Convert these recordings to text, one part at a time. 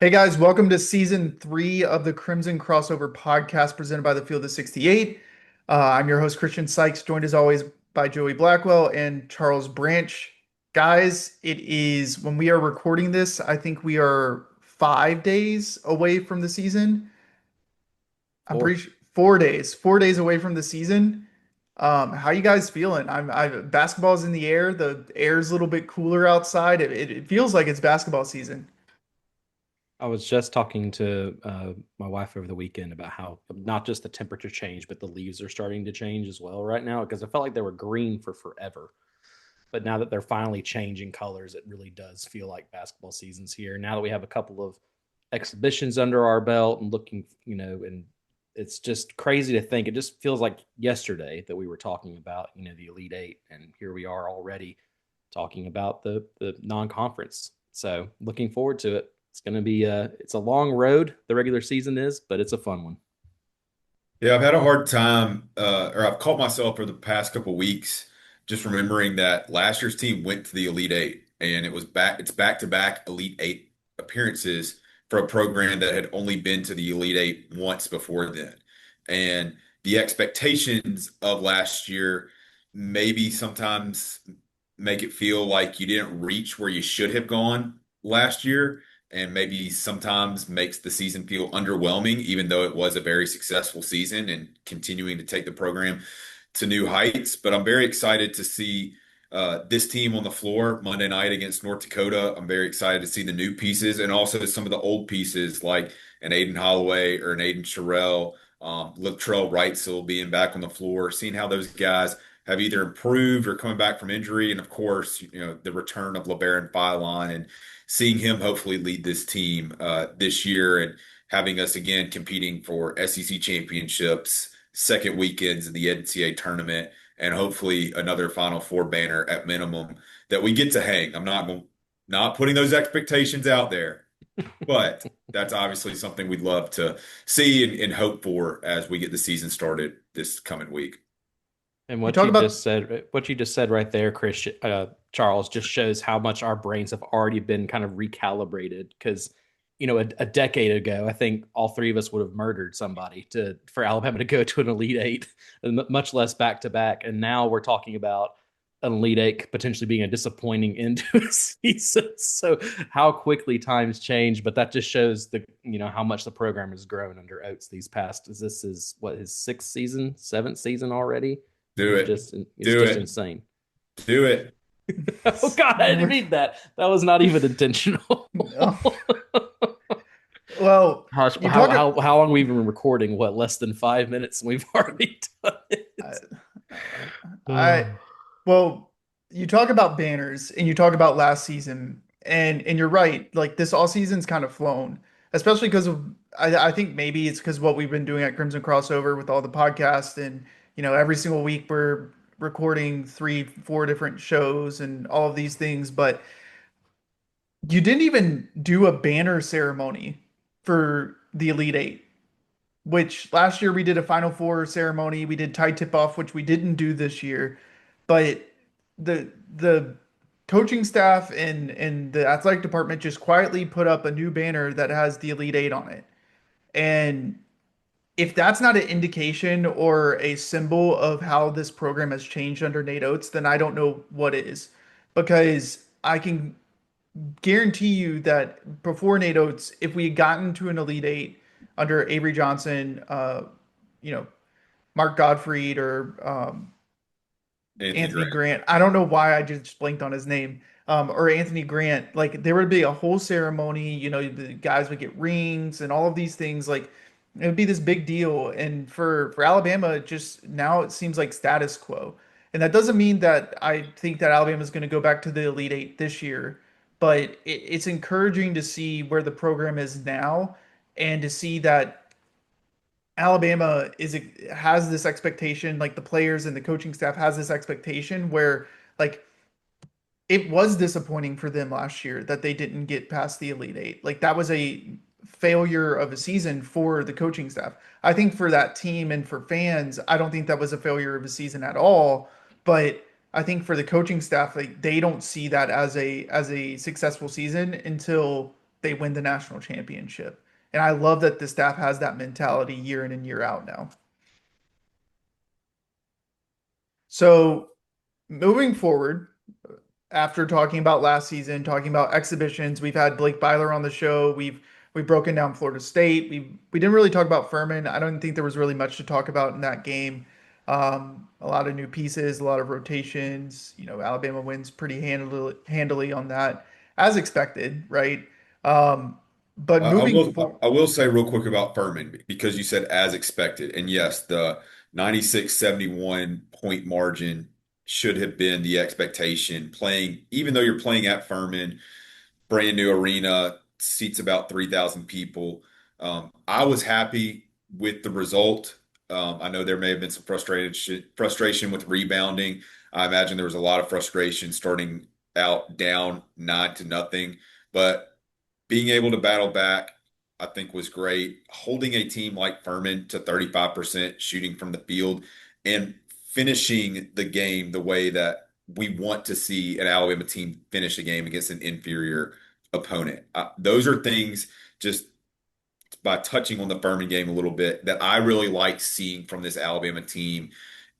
Hey guys, welcome to season three of the Crimson Crossover podcast presented by the Field of 68. I'm your host, Christian Sykes, joined as always by Joey Blackwell and Charles Branch. Guys, it is when we are recording this, I think we are 5 days away from the season. I'm Four. pretty sure 4 days away from the season. How you guys feeling? Basketball's in the air. The air's a little bit cooler outside. It feels like it's basketball season. I was just talking to my wife over the weekend about how not just the temperature change, but the leaves are starting to change as well right now because I felt like they were green for forever. But now that they're finally changing colors, it really does feel like basketball season's here. Now that we have a couple of exhibitions under our belt and looking, and it's just crazy to think. It just feels like yesterday that we were talking about, the Elite Eight, and here we are already talking about the non-conference. So looking forward to it. It's going to be it's a long road. The regular season is, but it's a fun one. Yeah, I've had a hard time, or I've caught myself for the past couple weeks just remembering that last year's team went to the Elite Eight, and it's back-to-back Elite Eight appearances for a program that had only been to the Elite Eight once before then. And the expectations of last year maybe sometimes make it feel like you didn't reach where you should have gone last year, and maybe sometimes makes the season feel underwhelming, even though it was a very successful season and continuing to take the program to new heights. But I'm very excited to see this team on the floor Monday night against North Dakota. I'm very excited to see the new pieces and also some of the old pieces like an Aiden Holloway or an Aiden Sherrill, Latrell Wrightsell being back on the floor, seeing how those guys have either improved or coming back from injury. And of course, the return of LeBaron Philon and seeing him hopefully lead this team this year and having us again competing for SEC championships, second weekends in the NCAA tournament, and hopefully another Final Four banner at minimum that we get to hang. I'm not putting those expectations out there, but that's obviously something we'd love to see and hope for as we get the season started this coming week. And You talk about what you just said right there, Chris, Charles, just shows how much our brains have already been kind of recalibrated. Because, a decade ago, I think all three of us would have murdered somebody to for Alabama to go to an Elite Eight, much less back to back. And now we're talking about an Elite Eight potentially being a disappointing end to a season. So how quickly times change, but that just shows how much the program has grown under Oates these past. This is what his sixth season, seventh season already. Do It's it. just it's Do just it. insane. Do it. Oh God, I didn't mean that. That was not even intentional. no. Well, how, you how talk. how how long we've been recording? What, less than 5 minutes, and we've already done I, it. I well, you talk about banners and you talk about last season, and you're right. Like this all season's kind of flown, especially because of I think maybe it's because what we've been doing at Crimson Crossover with all the podcasts and every single week we're recording three, four different shows and all of these things, but you didn't even do a banner ceremony for the Elite Eight, which last year we did a Final Four ceremony. We did tie tip off, which we didn't do this year. But the coaching staff and the athletic department just quietly put up a new banner that has the Elite Eight on it. And if that's not an indication or a symbol of how this program has changed under Nate Oates, then I don't know what is. Because I can guarantee you that before Nate Oates, if we had gotten to an Elite Eight under Avery Johnson, you know, Mark Gottfried or Anthony Anthony Grant. Grant. I don't know why I just blanked on his name. Or Anthony Grant. Like there would be a whole ceremony. The guys would get rings and all of these things. Like it would be this big deal. And for Alabama, just now it seems like status quo. And that doesn't mean that I think that Alabama is going to go back to the Elite Eight this year, but it's encouraging to see where the program is now and to see that Alabama has this expectation, like the players and the coaching staff has this expectation where like it was disappointing for them last year that they didn't get past the Elite Eight. Like that was a failure of a season for the coaching staff. I think for that team and for fans, I don't think that was a failure of a season at all. But I think for the coaching staff, like they don't see that as a successful season until they win the national championship. And I love that the staff has that mentality year in and year out now. So moving forward, after talking about last season, talking about exhibitions, we've had Blake Byler on the show. We've broken down Florida State. We didn't really talk about Furman. I don't think there was really much to talk about in that game. A lot of new pieces, a lot of rotations. Alabama wins pretty handily on that, as expected, right? Um, but I moving will forward, I will say real quick about Furman because you said as expected. And yes, the 96-71 point margin should have been the expectation. Playing, even though you're playing at Furman, brand new arena, seats about 3,000 people. I was happy with the result. I know there may have been some frustration with rebounding. I imagine there was a lot of frustration starting out down 9-0, but being able to battle back, I think was great. Holding a team like Furman to 35% shooting from the field and finishing the game the way that we want to see an Alabama team finish a game against an inferior opponent. Those are things just by touching on the Furman game a little bit that I really like seeing from this Alabama team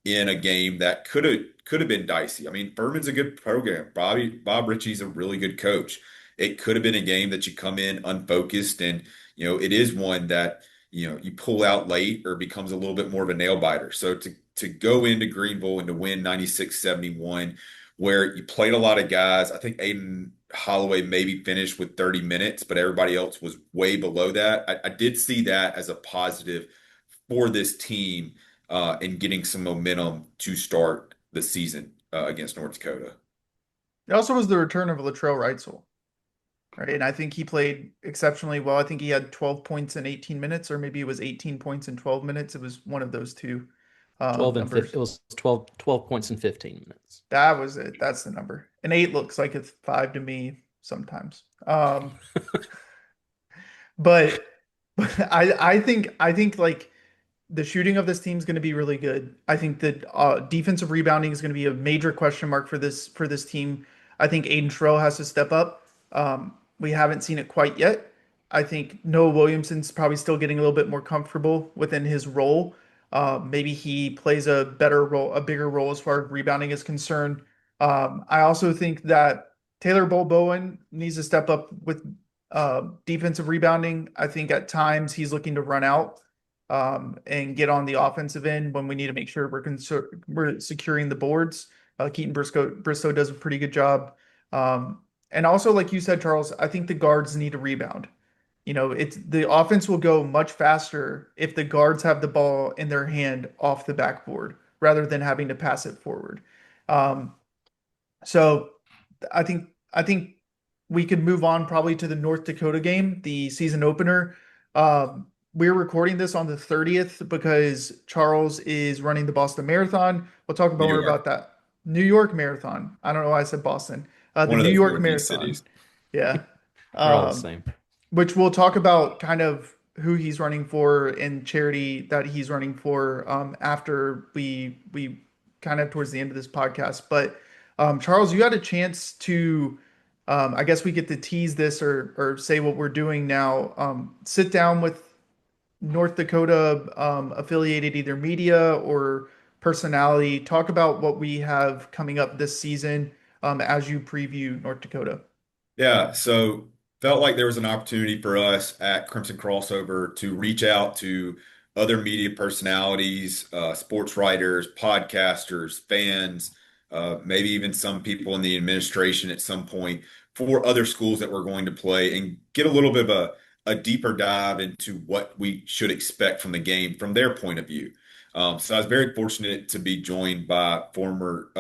in a game that could have been dicey. I mean, Furman's a good program. Bob Ritchie's a really good coach. It could have been a game that you come in unfocused and it is one that you pull out late or becomes a little bit more of a nail biter. So to go into Greenville and to win 96-71, where you played a lot of guys. I think Aiden Holloway maybe finished with 30 minutes, but everybody else was way below that. I did see that as a positive for this team and getting some momentum to start the season against North Dakota. it also was the return of Latrell Wrightsell. Right. And I think he played exceptionally well. I think he had 12 points in 18 minutes, or maybe it was 18 points in 12 minutes. It was one of those two 12 and 5, numbers. it was 12 points in 15 minutes. That was it. That's the number. An eight looks like it's five to me sometimes. But, but I think like the shooting of this team is going to be really good. I think that defensive rebounding is going to be a major question mark for this team. I think Aiden Terrell has to step up. We haven't seen it quite yet. I think Noah Williamson's probably still getting a little bit more comfortable within his role. Maybe he plays a better role, a bigger role as far as rebounding is concerned. I also think that Taylor Bowen needs to step up with defensive rebounding. I think at times he's looking to run out and get on the offensive end when we need to make sure we're securing the boards. Keaton Bristow does a pretty good job. And also, like you said, Charles, I think the guards need to rebound. It's the offense will go much faster if the guards have the ball in their hand off the backboard rather than having to pass it forward. Um, so I think we could move on probably to the North Dakota game, the season opener. We're recording this on the 30th because Charles is running the Boston Marathon. We'll talk New more York, about that. New York Marathon. I don't know why I said Boston. The one of New those York Northeast Marathon. cities. Yeah. They're all the Um, same. which we'll talk about kind of who he's running for and charity that he's running for after we kind of towards the end of this podcast. But Charles, you had a chance to I guess we get to tease this or say what we're doing now. Sit down with North Dakota affiliated either media or personality. Talk about what we have coming up this season as you preview North Dakota. Yeah, so felt like there was an opportunity for us at Crimson Crossover to reach out to other media personalities, sports writers, podcasters, fans, maybe even some people in the administration at some point for other schools that we're going to play and get a little bit of a deeper dive into what we should expect from the game from their point of view. So I was very fortunate to be joined by former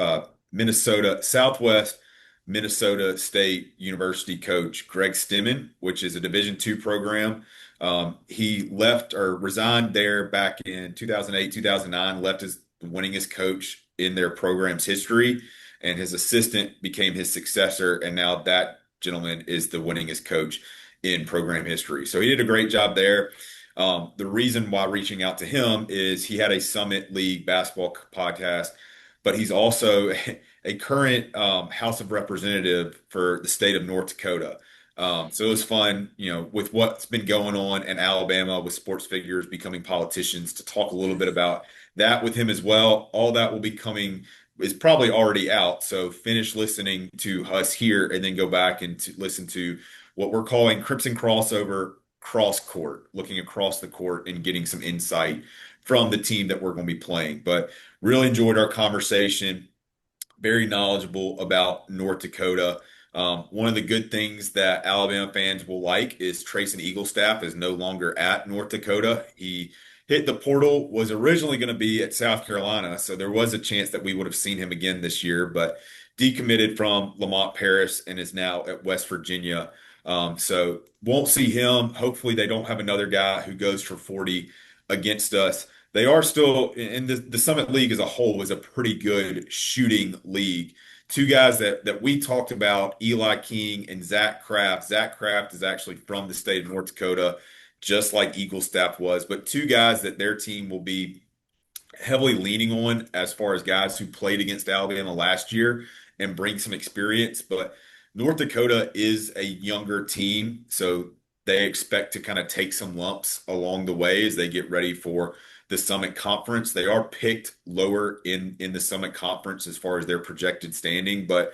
Minnesota Southwest Minnesota State University coach Greg Stemmen, which is a Division II program. He left or resigned there back in 2008, 2009, left as the winningest coach in their program's history, and his assistant became his successor, and now that gentleman is the winningest coach in program history. So he did a great job there. The reason why reaching out to him is he had a Summit League basketball podcast, but he's also a current House of Representative for the state of North Dakota. So it was fun, with what's been going on in Alabama with sports figures becoming politicians to talk a little bit about that with him as well. All that will be coming is probably already out. So finish listening to us here and then go back and to listen to what we're calling Crimson Crossover Cross Court, looking across the court and getting some insight from the team that we're going to be playing. But really enjoyed our conversation, very knowledgeable about North Dakota. One of the good things that Alabama fans will like is Trayson Eaglestaff is no longer at North Dakota. He hit the portal, was originally going to be at South Carolina, so there was a chance that we would have seen him again this year, but decommitted from Lamont Paris and is now at West Virginia. So won't see him. Hopefully they don't have another guy who goes for 40 against us. They are still in the Summit League as a whole is a pretty good shooting league. Two guys that we talked about, Eli King and Zach Kraft. Zach Kraft is actually from the state of North Dakota, just like Eagle Staff was, but two guys that their team will be heavily leaning on as far as guys who played against Alabama last year and bring some experience. But North Dakota is a younger team, so they expect to kind of take some lumps along the way as they get ready for the Summit Conference. They are picked lower in the Summit Conference as far as their projected standing, but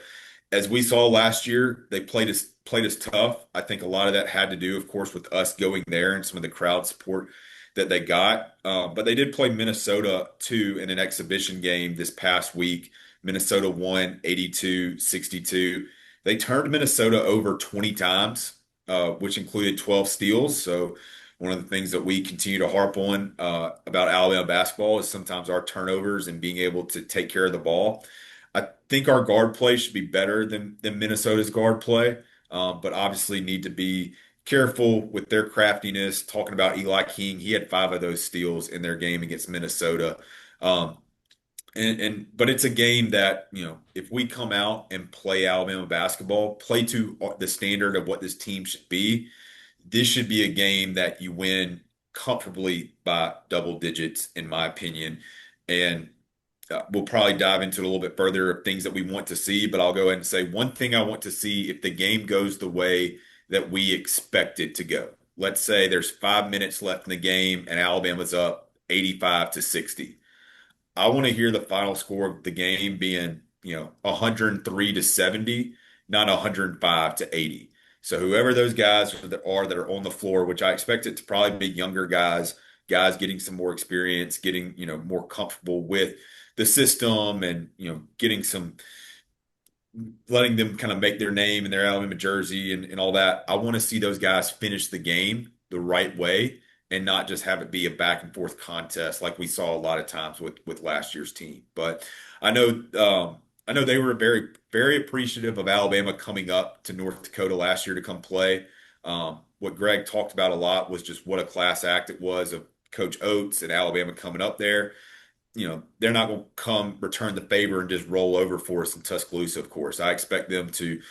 as we saw last year, they played us tough. I think a lot of that had to do, of course, with us going there and some of the crowd support that they got. But they did play Minnesota too in an exhibition game this past week. Minnesota won 82-62. They turned Minnesota over 20 times, which included 12 steals. So one of the things that we continue to harp on about Alabama basketball is sometimes our turnovers and being able to take care of the ball. I think our guard play should be better than Minnesota's guard play, but obviously need to be careful with their craftiness. Talking about Eli King, he had five of those steals in their game against Minnesota. Um, but it's a game that, if we come out and play Alabama basketball, play to the standard of what this team should be, this should be a game that you win comfortably by double digits, in my opinion. And we'll probably dive into it a little bit further of things that we want to see, but I'll go ahead and say one thing I want to see if the game goes the way that we expect it to go. Let's say there's 5 minutes left in the game and Alabama's up 85-60. I want to hear the final score of the game being, 103-70, not 105-80. So whoever those guys that are on the floor, which I expect it to probably be younger guys getting some more experience, getting, more comfortable with the system and, getting some letting them kind of make their name in their Alabama jersey and all that. I want to see those guys finish the game the right way and not just have it be a back and forth contest like we saw a lot of times with last year's team. But I know I know they were very very appreciative of Alabama coming up to North Dakota last year to come play. What Greg talked about a lot was just what a class act it was of Coach Oates and Alabama coming up there. They're not going to come return the favor and just roll over for us in Tuscaloosa, of course. I expect them to,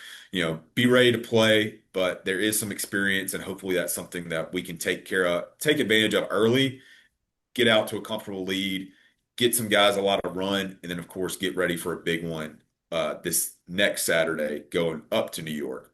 be ready to play, but there is some experience, and hopefully that's something that we can take advantage of early, get out to a comfortable lead, get some guys a lot of run, and then, of course, get ready for a big one this next Saturday going up to New York.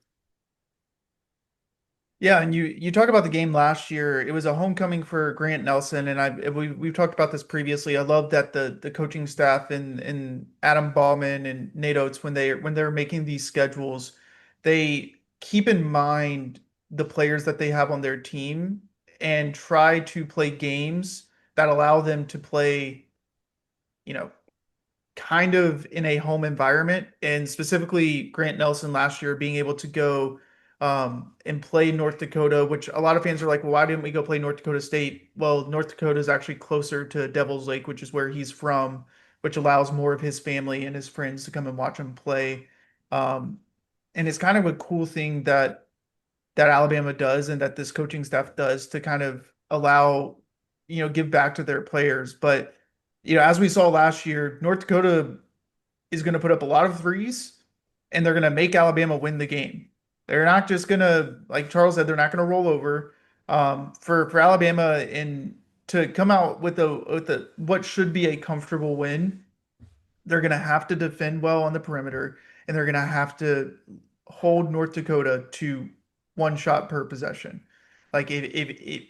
Yeah, and you talk about the game last year. It was a homecoming for Grant Nelson, and we've talked about this previously. I love that the coaching staff and Adam Ballman and Nate Oates when they're making these schedules, they keep in mind the players that they have on their team and try to play games that allow them to play, you know, kind of in a home environment, and specifically Grant Nelson last year being able to go and play North Dakota, which a lot of fans are like, well, why didn't we go play North Dakota State? Well, North Dakota is actually closer to Devil's Lake, which is where he's from, which allows more of his family and his friends to come and watch him play. Um, and it's kind of a cool thing that Alabama does and that this coaching staff does to kind of allow, give back to their players. But, as we saw last year, North Dakota is going to put up a lot of threes and they're going to make Alabama win the game. They're not just going to, like Charles said, they're not going to roll over. For Alabama and to come out with a what should be a comfortable win, they're going to have to defend well on the perimeter and they're going to have to hold North Dakota to one shot per possession. Like if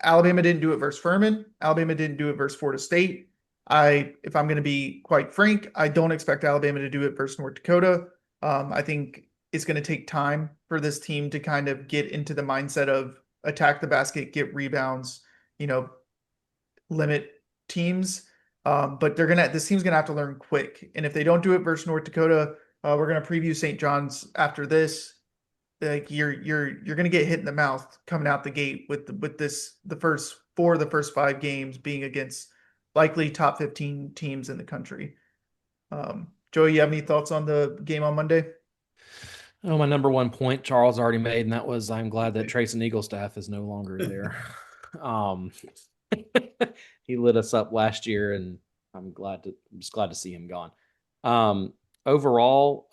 Alabama didn't do it versus Furman, Alabama didn't do it versus Florida State. If I'm going to be quite frank, I don't expect Alabama to do it versus North Dakota. I think it's going to take time for this team to kind of get into the mindset of attack the basket, get rebounds, you know, limit teams. But this team's gonna have to learn quick. And if they don't do it versus North Dakota, we're gonna preview St. John's after this. Like you're gonna get hit in the mouth coming out the gate with this the first 5 games being against likely top 15 teams in the country. Joey, you have any thoughts on the game on Monday? Oh, my number one point Charles already made, and that was I'm glad that Trace and Eaglestaff is no longer there. um, he lit us up last year, and I'm just glad to see him gone. Overall,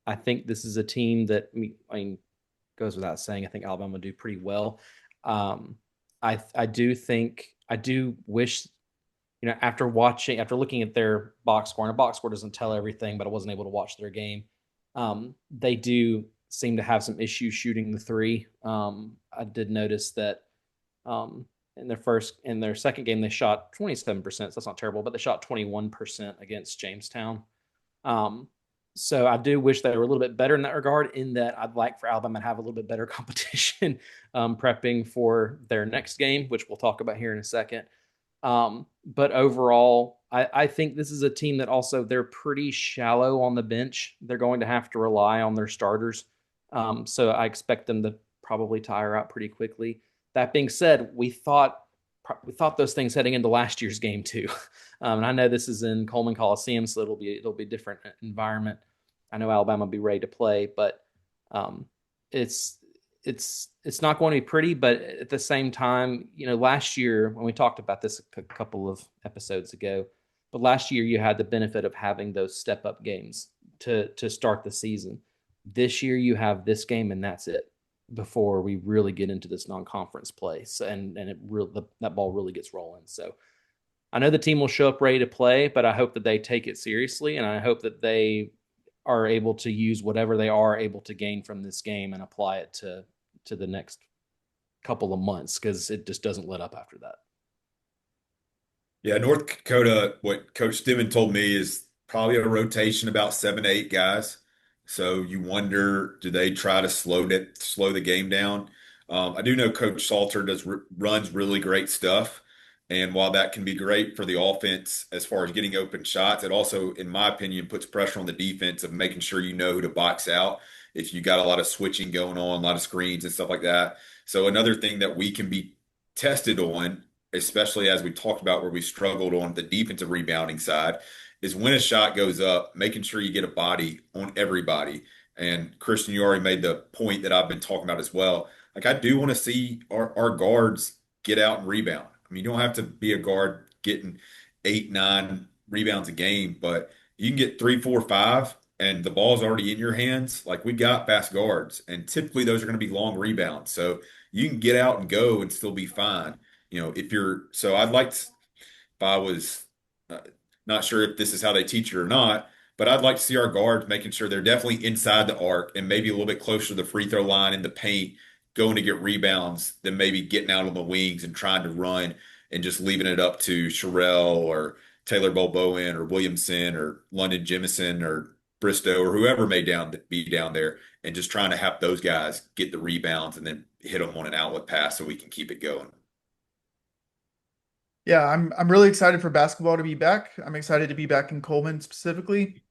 I think this is a team that I mean goes without saying. I think Alabama will do pretty well. I do wish after looking at their box score, and a box score doesn't tell everything, but I wasn't able to watch their game. They do seem to have some issues shooting the three. I did notice that in their second game they shot 27%. So that's not terrible, but they shot 21% against Jamestown. Um, so I do wish they were a little bit better in that regard. In that I'd like for Alabama to have a little bit better competition prepping for their next game, which we'll talk about here in a second. But overall, I think this is a team that also they're pretty shallow on the bench. They're going to have to rely on their starters. So I expect them to probably tire out pretty quickly. That being said, we thought those things heading into last year's game too. And I know this is in Coleman Coliseum, so it'll be a different environment. I know Alabama will be ready to play, but um, it's it's not going to be pretty, but at the same time, last year when we talked about this a couple of episodes ago, but last year you had the benefit of having those step up games to start the season. This year you have this game and that's it before we really get into this non-conference play. So, and that ball really gets rolling. So I know the team will show up ready to play, but I hope that they take it seriously, and I hope that they are able to use whatever they are able to gain from this game and apply it to the next couple of months, because it just doesn't let up after that. Yeah, North Dakota, what Coach Stimmen told me is probably a rotation about 7 to 8 guys. So you wonder, do they try to slow the game down? I do know Coach Salter runs really great stuff, and while that can be great for the offense as far as getting open shots, it also, in my opinion, puts pressure on the defense of making sure you know who to box out if you got a lot of switching going on, a lot of screens and stuff like that. So another thing that we can be tested on, especially as we talked about where we struggled on the defensive rebounding side, is when a shot goes up, making sure you get a body on everybody. And Christian, you already made the point that I've been talking about as well. Like, I do want to see our guards get out and rebound. I mean, you don't have to be a guard getting 8, 9 rebounds a game, but you can get 3, 4, 5, and the ball's already in your hands. Like, we got fast guards, and typically those are going to be long rebounds. So you can get out and go and still be fine. So I'd like to, if I was uh, not sure if this is how they teach it or not, but I'd like to see our guards making sure they're definitely inside the arc and maybe a little bit closer to the free throw line in the paint, going to get rebounds than maybe getting out on the wings and trying to run and just leaving it up to Sherelle or Taylor Bolboin or Williamson or London Jemison or Bristow or whoever may be down there, and just trying to have those guys get the rebounds and then hit them on an outlet pass so we can keep it going. Yeah, I'm really excited for basketball to be back. I'm excited to be back in Coleman specifically.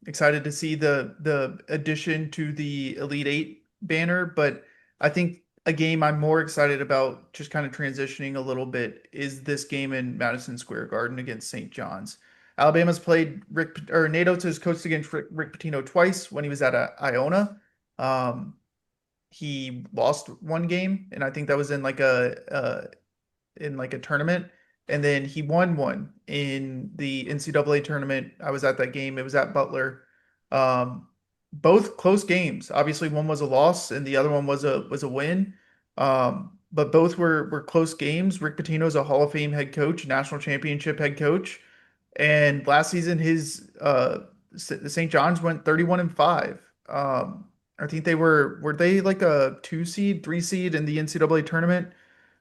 Excited to see the addition to the Elite Eight banner, but I think a game I'm more excited about, just kind of transitioning a little bit, is this game in Madison Square Garden against St. John's. Alabama's played Nate Oates has coached against Rick Pitino twice when he was at Iona. Um, he lost one game, and I think that was in like a tournament, and then he won one in the NCAA tournament. I was at that game. It was at Butler. Um, both close games. Obviously, one was a loss, and the other one was a win. But both were close games. Rick Pitino is a Hall of Fame head coach, national championship head coach, and last season the St. John's went 31-5. I think they were they like a 2 seed, 3 seed in the NCAA tournament?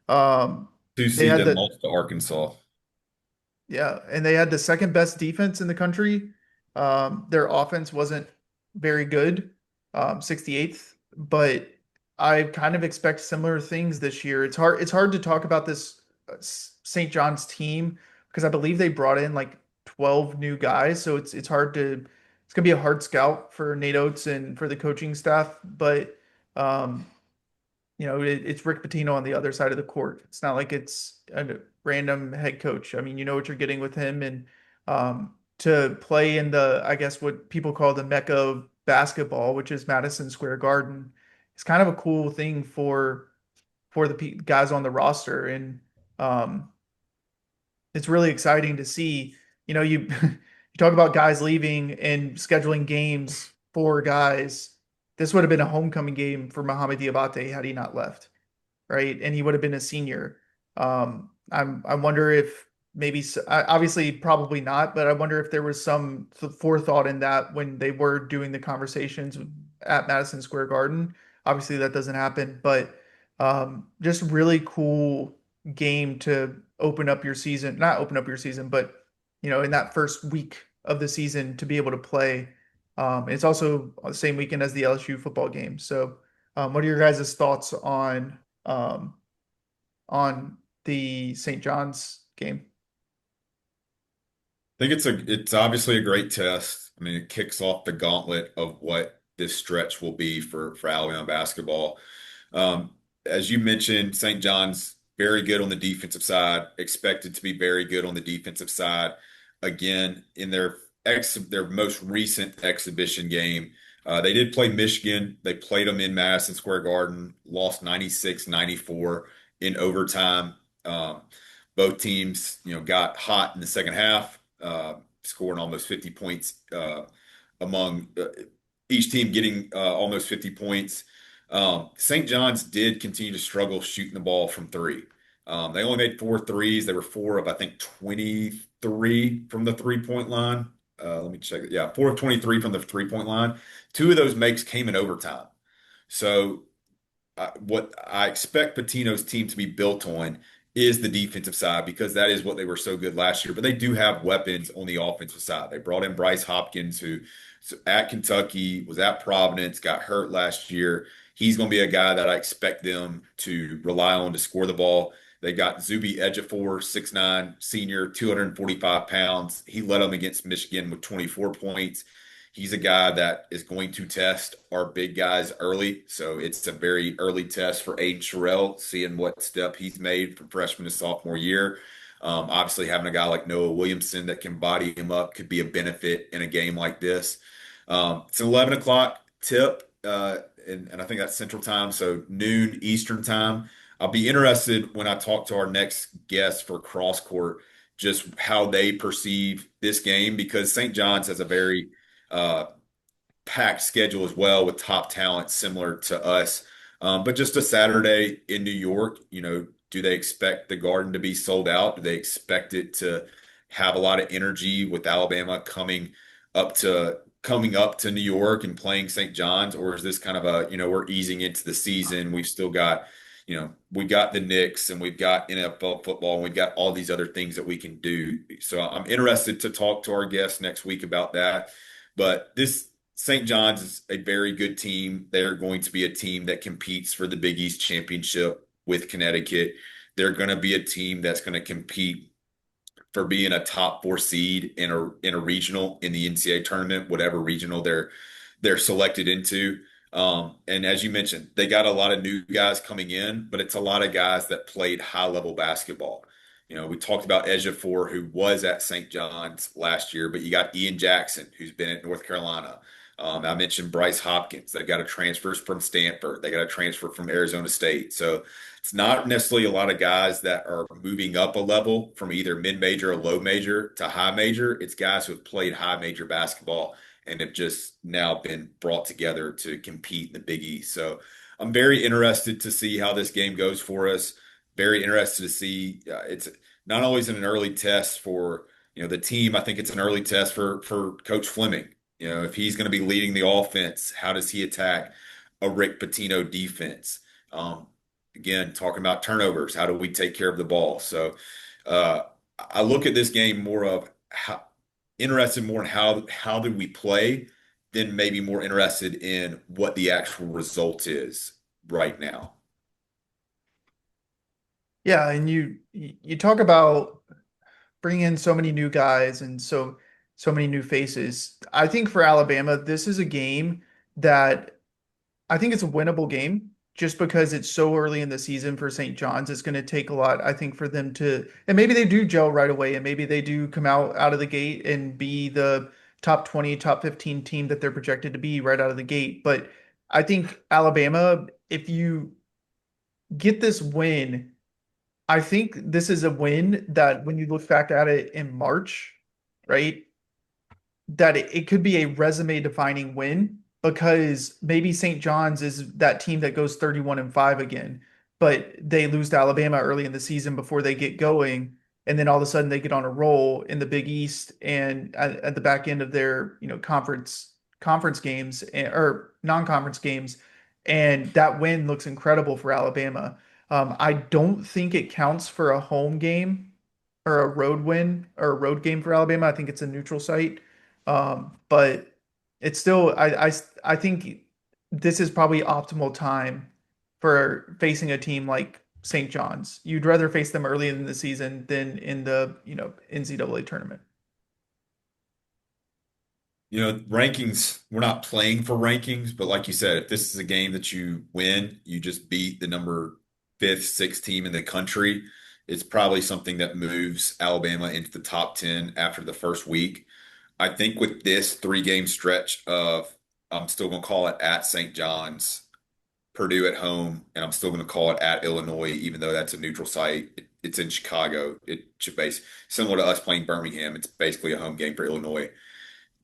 Um, Two they seed had that the lost to Arkansas. Yeah, and they had the second best defense in the country. Their offense wasn't very good, 68th, but I kind of expect similar things this year. It's hard to talk about this St. John's team because I believe they brought in like 12 new guys, so it's gonna be a hard scout for Nate Oates and for the coaching staff, but um, it's Rick Pitino on the other side of the court. It's not like it's a random head coach. I mean, you know what you're getting with him, and to play in the, I guess, what people call the mecca of basketball, which is Madison Square Garden, it's kind of a cool thing for the guys on the roster, and um, it's really exciting to see. You you talk about guys leaving and scheduling games for guys. This would have been a homecoming game for Mohamed Diabate had he not left, right? And he would have been a senior. I wonder if maybe obviously probably not, but I wonder if there was some forethought in that when they were doing the conversations at Madison Square Garden. Obviously that doesn't happen, but just really cool game to open up your season, not open up your season, but in that first week of the season to be able to play. It's also the same weekend as the LSU football game. So, what are your guys' thoughts um, on the St. John's game? I think it's obviously a great test. I mean, it kicks off the gauntlet of what this stretch will be for Alabama basketball. Um, as you mentioned, St. John's very good on the defensive side, expected to be very good on the defensive side. Again, in their most recent exhibition game, they did play Michigan. They played them in Madison Square Garden, lost 96-94 in overtime. Um, both teams, got hot in the second half, scoring almost 50 points among each team getting almost 50 points. St. John's did continue to struggle shooting the ball from three. They only made four threes. They were four of, I think, 23 from the 3-point line. Let me check it. Yeah, four of 23 from the 3-point line. Two of those makes came in overtime. So what I expect Patino's team to be built on is the defensive side because that is what they were so good last year. But they do have weapons on the offensive side. They brought in Bryce Hopkins, who at Kentucky was at Providence, got hurt last year. He's going to be a guy that I expect them to rely on to score the ball. They got Zuby Ejiofor, 6'9", senior, 245 pounds. He led them against Michigan with 24 points. He's a guy that is going to test our big guys early. So it's a very early test for Aiden Sherrill, seeing what step he's made from freshman to sophomore year. Obviously, having a guy like Noah Williamson that can body him up could be a benefit in a game like this. It's an 11 o'clock tip, and I think that's Central Time, so noon Eastern Time. I'll be interested when I talk to our next guest for cross court, just how they perceive this game because St. John's has a very uh, packed schedule as well with top talent similar to us. But just a Saturday in New York, do they expect the Garden to be sold out? Do they expect it to have a lot of energy with Alabama coming up to New York and playing St. John's, or is this kind of we're easing into the season. We've still got, we got the Knicks and we've got NFL football and we've got all these other things that we can do. So I'm interested to talk to our guests next week about that. But this St. John's is a very good team. They're going to be a team that competes for the Big East championship with Connecticut. They're going to be a team that's going to compete for being a top four seed in a regional in the NCAA tournament, whatever regional they're selected into. And as you mentioned, they got a lot of new guys coming in, but it's a lot of guys that played high level basketball. We talked about Ejiofor, who was at St. John's last year, but you got Ian Jackson, who's been at North Carolina. I mentioned Bryce Hopkins. They got a transfer from Stanford. They got a transfer from Arizona State. So it's not necessarily a lot of guys that are moving up a level from either mid-major or low major to high major. It's guys who have played high major basketball and have just now been brought together to compete in the Big East. So I'm very interested to see how this game goes for us. Very interested to see. It's not always an early test for the team. I think it's an early test for Coach Fleming. If he's going to be leading the offense, how does he attack a Rick Pitino defense? Um, Again, talking about turnovers, how do we take care of the ball? So uh, I look at this game more of how interested more in how did we play than maybe more interested in what the actual result is right now. Yeah, and you talk about bringing in so many new guys and so many new faces. I think for Alabama, this is a game that I think it's a winnable game just because it's so early in the season for St. John's. It's going to take a lot, I think, for them to, and maybe they do gel right away, and maybe they do come out of the gate and be the top 20, top 15 team that they're projected to be right out of the gate. But I think Alabama, if you get this win, I think this is a win that when you look back at it in March, right? That it could be a resume defining win because maybe St. John's is that team that goes 31-5 again, but they lose to Alabama early in the season before they get going. And then all of a sudden they get on a roll in the Big East and at the back end of their, conference games or non-conference games. And that win looks incredible for Alabama. I don't think it counts for a home game or a road win or a road game for Alabama. I think it's a neutral site. But it's still, I think this is probably optimal time for facing a team like St. John's. You'd rather face them early in the season than in the, NCAA tournament. Rankings, we're not playing for rankings, but like you said, if this is a game that you win, you just beat the number fifth, sixth team in the country. It's probably something that moves Alabama into the top 10 after the first week. I think with this 3 game stretch of, I'm still going to call it at St. John's, Purdue at home, and I'm still going to call it at Illinois, even though that's a neutral site. It's in Chicago. It should base similar to us playing Birmingham. It's basically a home game for Illinois.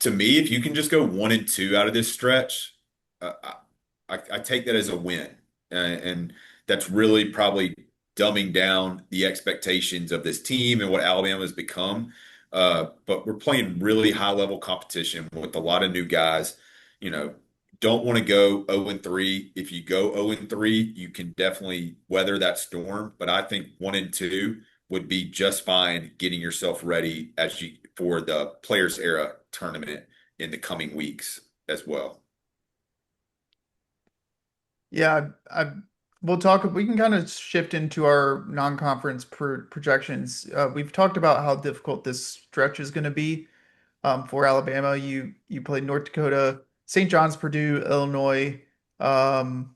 To me, if you can just go 1-2 out of this stretch, I take that as a win, and that's really probably dumbing down the expectations of this team and what Alabama has become. But we're playing really high level competition with a lot of new guys. You know, don't want to go 0-3. If you go 0-3, you can definitely weather that storm. But I think 1-2 would be just fine getting yourself ready for the Players Era tournament in the coming weeks as well. Yeah, we'll talk. We can kind of shift into our non-conference projections. We've talked about how difficult this stretch is going to be for Alabama. You played North Dakota, St. John's, Purdue, Illinois. Um,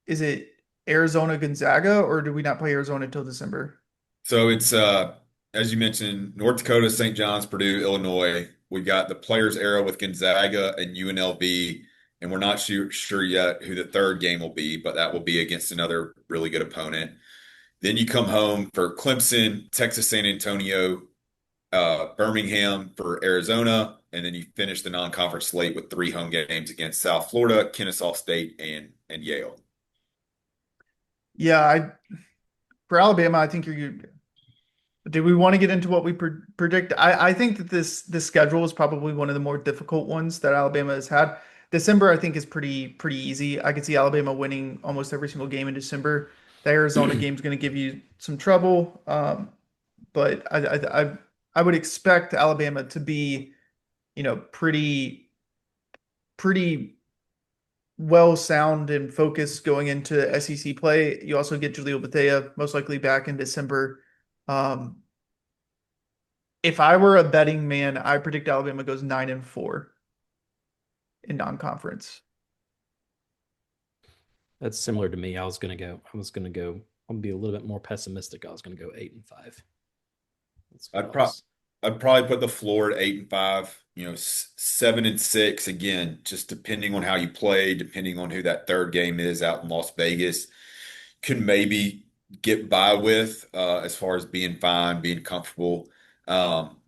is it Arizona, Gonzaga, or do we not play Arizona until December? So it's as you mentioned, North Dakota, St. John's, Purdue, Illinois. We've got the Players Era with Gonzaga and UNLV, and we're not sure yet who the third game will be, but that will be against another really good opponent. Then you come home for Clemson, Texas San Antonio, Birmingham for Arizona, and then you finish the non-conference slate with 3 home games against South Florida, Kennesaw State, and Yale. Yeah, for Alabama, I think you're. Do we want to get into what we predict? I think that this schedule is probably one of the more difficult ones that Alabama has had. December, I think, is pretty easy. I could see Alabama winning almost every single game in December. The Arizona game is going to give you some trouble, but I would expect Alabama to be, pretty well sound and focused going into SEC play. You also get Jaleel Bethea most likely back in December. Um, if I were a betting man, I predict Alabama goes 9-4 in non-conference. That's similar to me. I'll be a little bit more pessimistic. I was going to go 8-5. That's what I'd I pro was. I'd probably put the floor at 8-5. 7-6 again, just depending on how you play, depending on who that third game is out in Las Vegas, could maybe get by with as far as being fine, being comfortable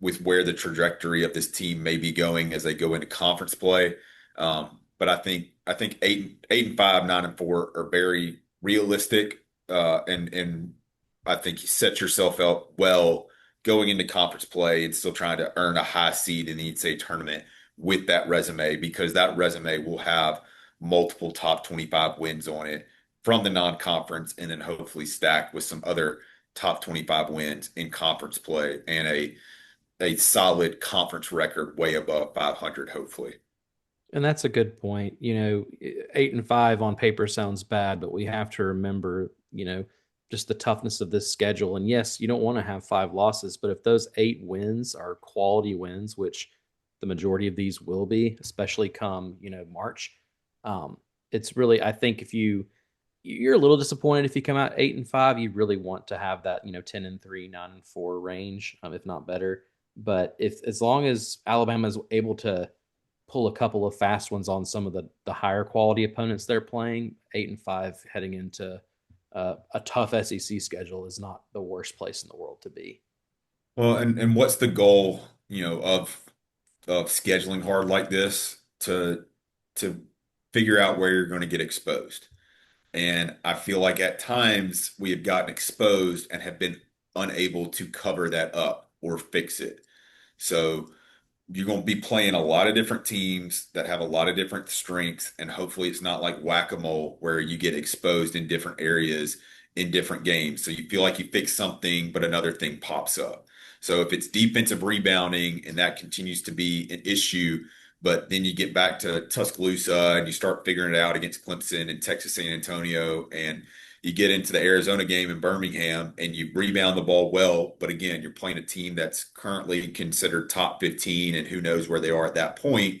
with where the trajectory of this team may be going as they go into conference play. But I think 8-5, 9-4 are very realistic, and I think you set yourself up well going into conference play and still trying to earn a high seed in the NCAA tournament with that resume because that resume will have multiple top 25 wins on it from the non-conference and then hopefully stacked with some other top 25 wins in conference play and a solid conference record way above 500, hopefully. And that's a good point. 8-5 on paper sounds bad, but we have to remember, just the toughness of this schedule. And yes, you don't want to have 5 losses, but if those 8 wins are quality wins, which the majority of these will be, especially come, March, um, it's really, I think if you're a little disappointed if you come out 8-5, you really want to have that, 10-3, 9-4 range, if not better. But if as long as Alabama is able to pull a couple of fast ones on some of the higher quality opponents they're playing, 8-5 heading into a tough SEC schedule is not the worst place in the world to be. Well, and what's the goal, of scheduling hard like this to figure out where you're going to get exposed. And I feel like at times we have gotten exposed and have been unable to cover that up or fix it. So you're going to be playing a lot of different teams that have a lot of different strengths, and hopefully it's not like whack-a-mole where you get exposed in different areas in different games. So you feel like you fix something, but another thing pops up. So if it's defensive rebounding and that continues to be an issue, but then you get back to Tuscaloosa and you start figuring it out against Clemson and Texas San Antonio, and you get into the Arizona game in Birmingham and you rebound the ball well, but again, you're playing a team that's currently considered top 15 and who knows where they are at that point.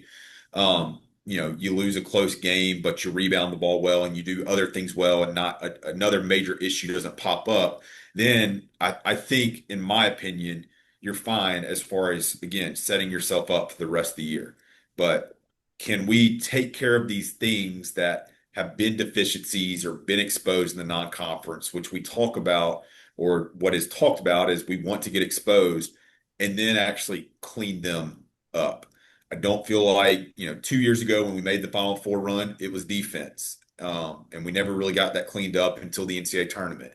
You lose a close game, but you rebound the ball well and you do other things well and not another major issue doesn't pop up. Then I think, in my opinion, you're fine as far as, again, setting yourself up for the rest of the year. But can we take care of these things that have been deficiencies or been exposed in the non-conference, which we talk about, or what is talked about is we want to get exposed and then actually clean them up. I don't feel like, 2 years ago when we made the Final Four run, it was defense. And we never really got that cleaned up until the NCAA tournament.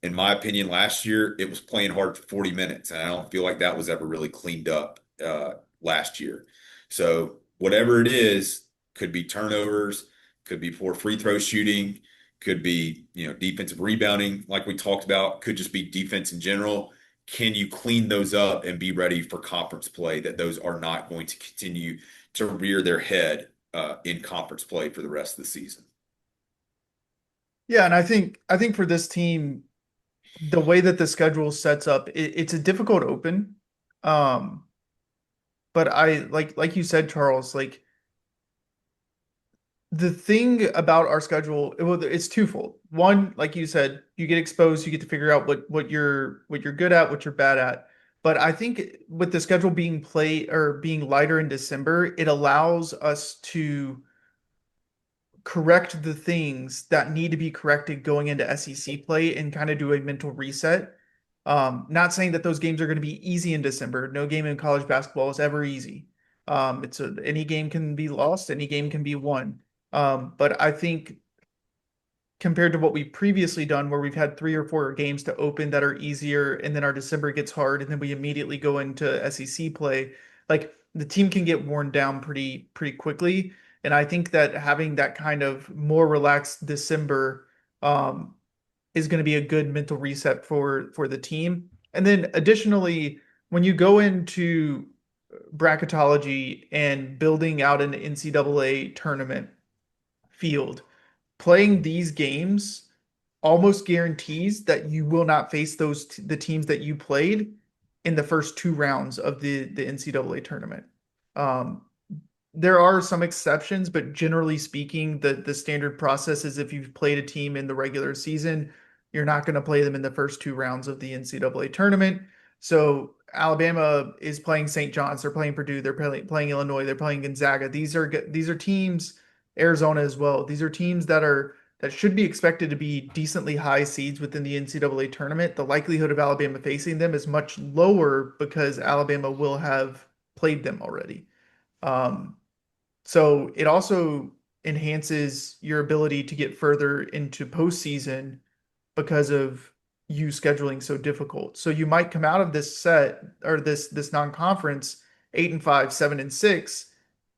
In my opinion, last year it was playing hard for 40 minutes, and I don't feel like that was ever really cleaned up last year. So whatever it is, could be turnovers, could be poor free throw shooting, could be defensive rebounding, like we talked about, could just be defense in general. Can you clean those up and be ready for conference play? That those are not going to continue to rear their head in conference play for the rest of the season. Yeah, and I think for this team, the way that the schedule sets up, it's a difficult open. Um, but I like you said, Charles, like the thing about our schedule, well, it's twofold. One, like you said, you get exposed, you get to figure out what you're good at, what you're bad at. But I think with the schedule being play or being lighter in December, it allows us to correct the things that need to be corrected going into SEC play and kind of do a mental reset. Not saying that those games are going to be easy in December. No game in college basketball is ever easy. Any game can be lost, any game can be won. But I think compared to what we've previously done, where we've had 3 or 4 games to open that are easier, and then our December gets hard, and then we immediately go into SEC play. Like the team can get worn down pretty quickly, and I think that having that kind of more relaxed December um, is going to be a good mental reset for the team. And then additionally, when you go into bracketology and building out an NCAA tournament field, playing these games almost guarantees that you will not face the teams that you played in the first 2 rounds of the NCAA tournament. Um, there are some exceptions, but generally speaking, the standard process is if you've played a team in the regular season, you're not going to play them in the first 2 rounds of the NCAA tournament. So Alabama is playing St. John's, they're playing Purdue, they're playing Illinois, they're playing Gonzaga. These are teams, Arizona as well. These are teams that should be expected to be decently high seeds within the NCAA tournament. The likelihood of Alabama facing them is much lower because Alabama will have played them already. Um, so it also enhances your ability to get further into postseason because of you scheduling so difficult. So you might come out of this set or this non-conference 8-5, 7-6,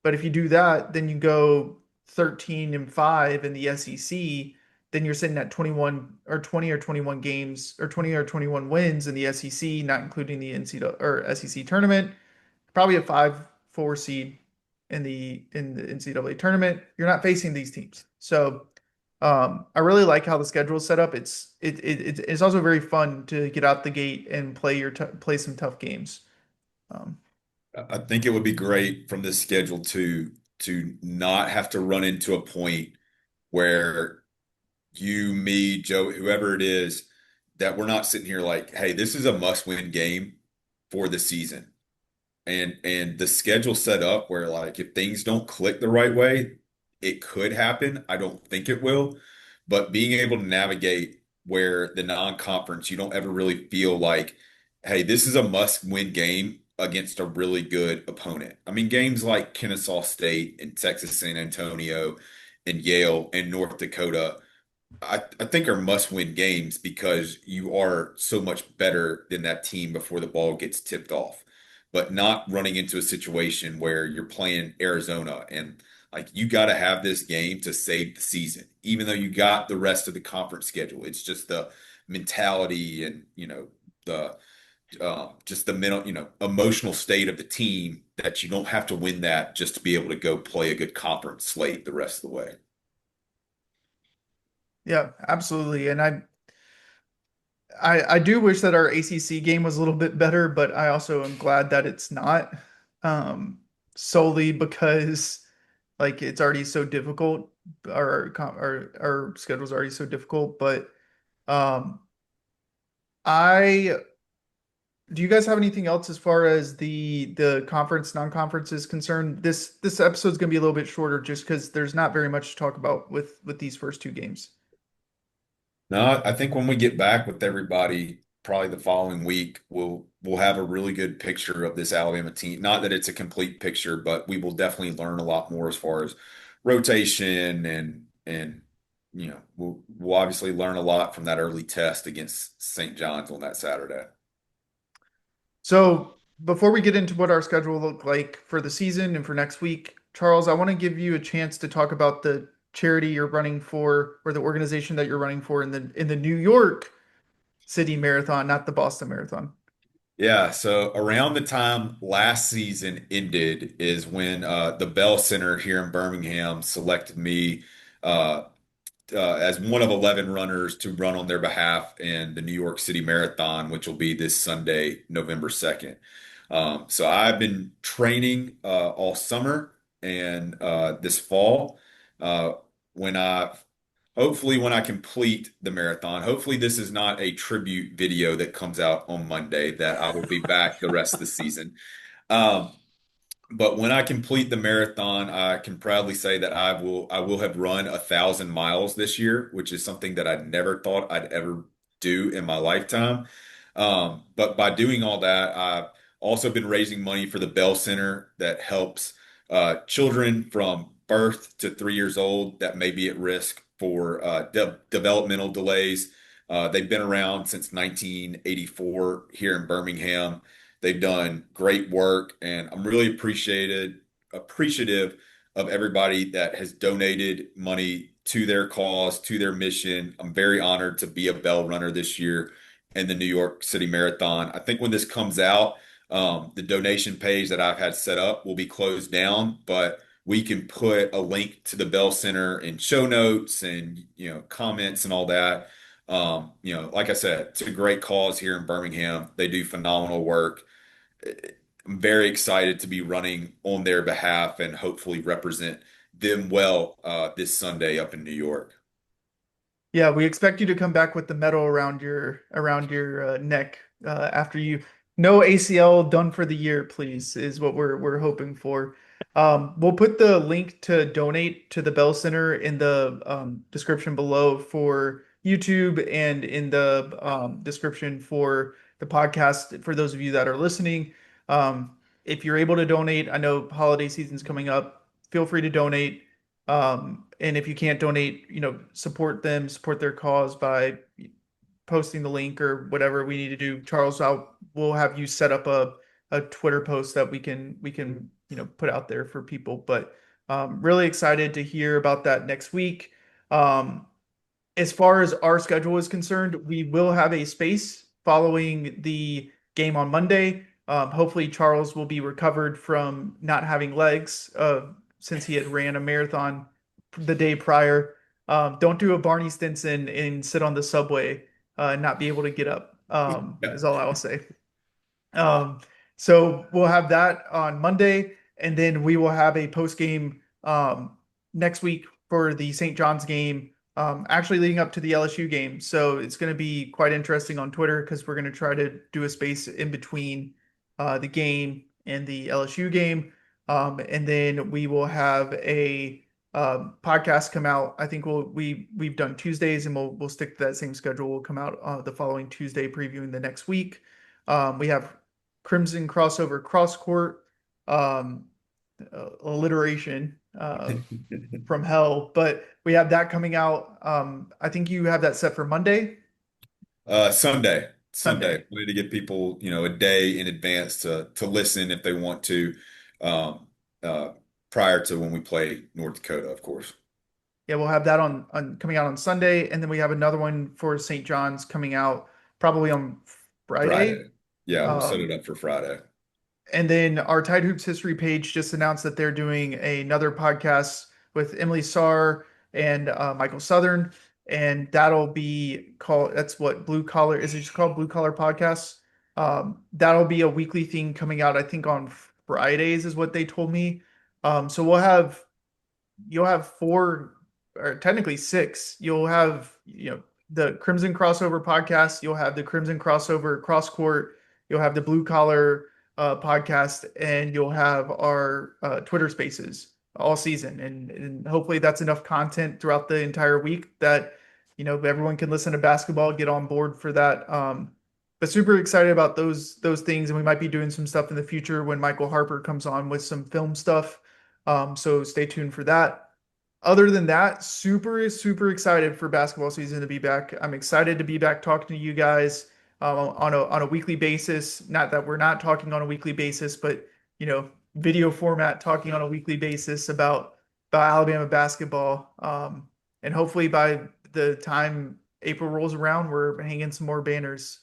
But if you do that, then you go 13-5 in the SEC, then you're sitting at 21 or 20 or 21 games or 20 or 21 wins in the SEC, not including the NCAA or SEC tournament. Probably a 5-4 seed in the NCAA tournament. You're not facing these teams. So I really like how the schedule is set up. It's also very fun to get out the gate and play some tough games. Um, I think it would be great from this schedule to not have to run into a point where you, me, Joe, whoever it is, that we're not sitting here like, hey, this is a must-win game for the season. And the schedule set up where like if things don't click the right way, it could happen. I don't think it will, but being able to navigate where the non-conference, you don't ever really feel like, hey, this is a must-win game against a really good opponent. I mean, games like Kennesaw State and Texas San Antonio and Yale and North Dakota I think are must-win games because you are so much better than that team before the ball gets tipped off. But not running into a situation where you're playing Arizona and like you got to have this game to save the season, even though you got the rest of the conference schedule. It's just the mentality and the just the mental emotional state of the team that you don't have to win that just to be able to go play a good conference slate the rest of the way. yeah, absolutely. And I do wish that our ACC game was a little bit better, but I also am glad that it's not, um, solely because like it's already so difficult. Our schedule's already so difficult. But um, I do you guys have anything else as far as the conference non-conference is concerned? This episode's gonna be a little bit shorter just because there's not very much to talk about with these first two games. No, I think when we get back with everybody, probably the following week, we'll have a really good picture of this Alabama team. Not that it's a complete picture, but we will definitely learn a lot more as far as rotation and we'll obviously learn a lot from that early test against St. John's on that Saturday. So before we get into what our schedule will look like for the season and for next week, Charles, I want to give you a chance to talk about the charity you're running for or the organization that you're running for in the New York City Marathon, not the Boston Marathon. Yeah, so around the time last season ended is when the Bell Center here in Birmingham selected me uh, as one of 11 runners to run on their behalf in the New York City Marathon, which will be this Sunday, November 2nd. So I've been training all summer and this fall. Uh, when I Hopefully, when I complete the marathon, hopefully this is not a tribute video that comes out on Monday, that I will be back the rest of the season. Um, but when I complete the marathon, I can proudly say that I will have run 1,000 miles this year, which is something that I never thought I'd ever do in my lifetime. But by doing all that, I've also been raising money for the Bell Center that helps children from birth to 3 years old that may be at risk for developmental delays. They've been around since 1984 here in Birmingham. They've done great work, and I'm really appreciative of everybody that has donated money to their cause, to their mission. I'm very honored to be a bell runner this year in the New York City Marathon. I think when this comes out, the donation page that I've had set up will be closed down, but we can put a link to the Bell Center in show notes and comments and all that. Like I said, it's a great cause here in Birmingham. They do phenomenal work. I'm very excited to be running on their behalf and hopefully represent them well this Sunday up in New York. Yeah, we expect you to come back with the medal around your neck after you no ACL done for the year, please, is what we're hoping for. We'll put the link to donate to the Bell Center in the description below for YouTube and in the description for the podcast for those of you that are listening. If you're able to donate, I know holiday season's coming up. Feel free to donate. And if you can't donate, support them, support their cause by posting the link or whatever we need to do. Charles, we'll have you set up a Twitter post that we can put out there for people. But really excited to hear about that next week. Um, as far as our schedule is concerned, we will have a space following the game on Monday. Hopefully, Charles will be recovered from not having legs since he had ran a marathon the day prior. Don't do a Barney Stinson and sit on the subway and not be able to get up, Yeah. is all I will say. Um, so we'll have that on Monday, and then we will have a post game next week for the St. John's game, actually leading up to the LSU game. So it's going to be quite interesting on Twitter because we're going to try to do a space in between the game and the LSU game. And then we will have a podcast come out. I think we've done Tuesdays, and we'll stick to that same schedule. We'll come out the following Tuesday, previewing the next week. We have Crimson Crossover Cross Court, alliteration from hell, but we have that coming out. I think you have that set for Monday, Sunday, Sunday. Way to get people, a day in advance to listen if they want to, um, uh, prior to when we play North Dakota, of course. Yeah, we'll have that on coming out on Sunday, and then we have another one for St. John's coming out probably on Friday. Friday. Yeah, we'll set it Um, up for Friday. And then our Tide Hoops history page just announced that they're doing another podcast with Emily Sarr and Michael Southern, and that'll be called. That's what Blue Collar is. It just called Blue Collar Podcasts. That'll be a weekly thing coming out. I think on Fridays is what they told me. So you'll have four or technically six. You'll have the Crimson Crossover podcast. You'll have the Crimson Crossover Cross Court. You'll have the Blue Collar podcast, and you'll have our Twitter Spaces all season. And hopefully that's enough content throughout the entire week that everyone can listen to basketball, get on board for that. But super excited about those things, and we might be doing some stuff in the future when Michael Harper comes on with some film stuff. So stay tuned for that. Other than that, super excited for basketball season to be back. I'm excited to be back talking to you guys on a weekly basis. Not that we're not talking on a weekly basis, but video format talking on a weekly basis about Alabama basketball. And hopefully by the time April rolls around, we're hanging some more banners.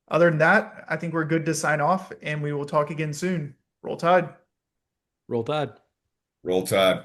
Other than that, I think we're good to sign off, and we will talk again soon. Roll Tide. Roll Tide. Roll Tide.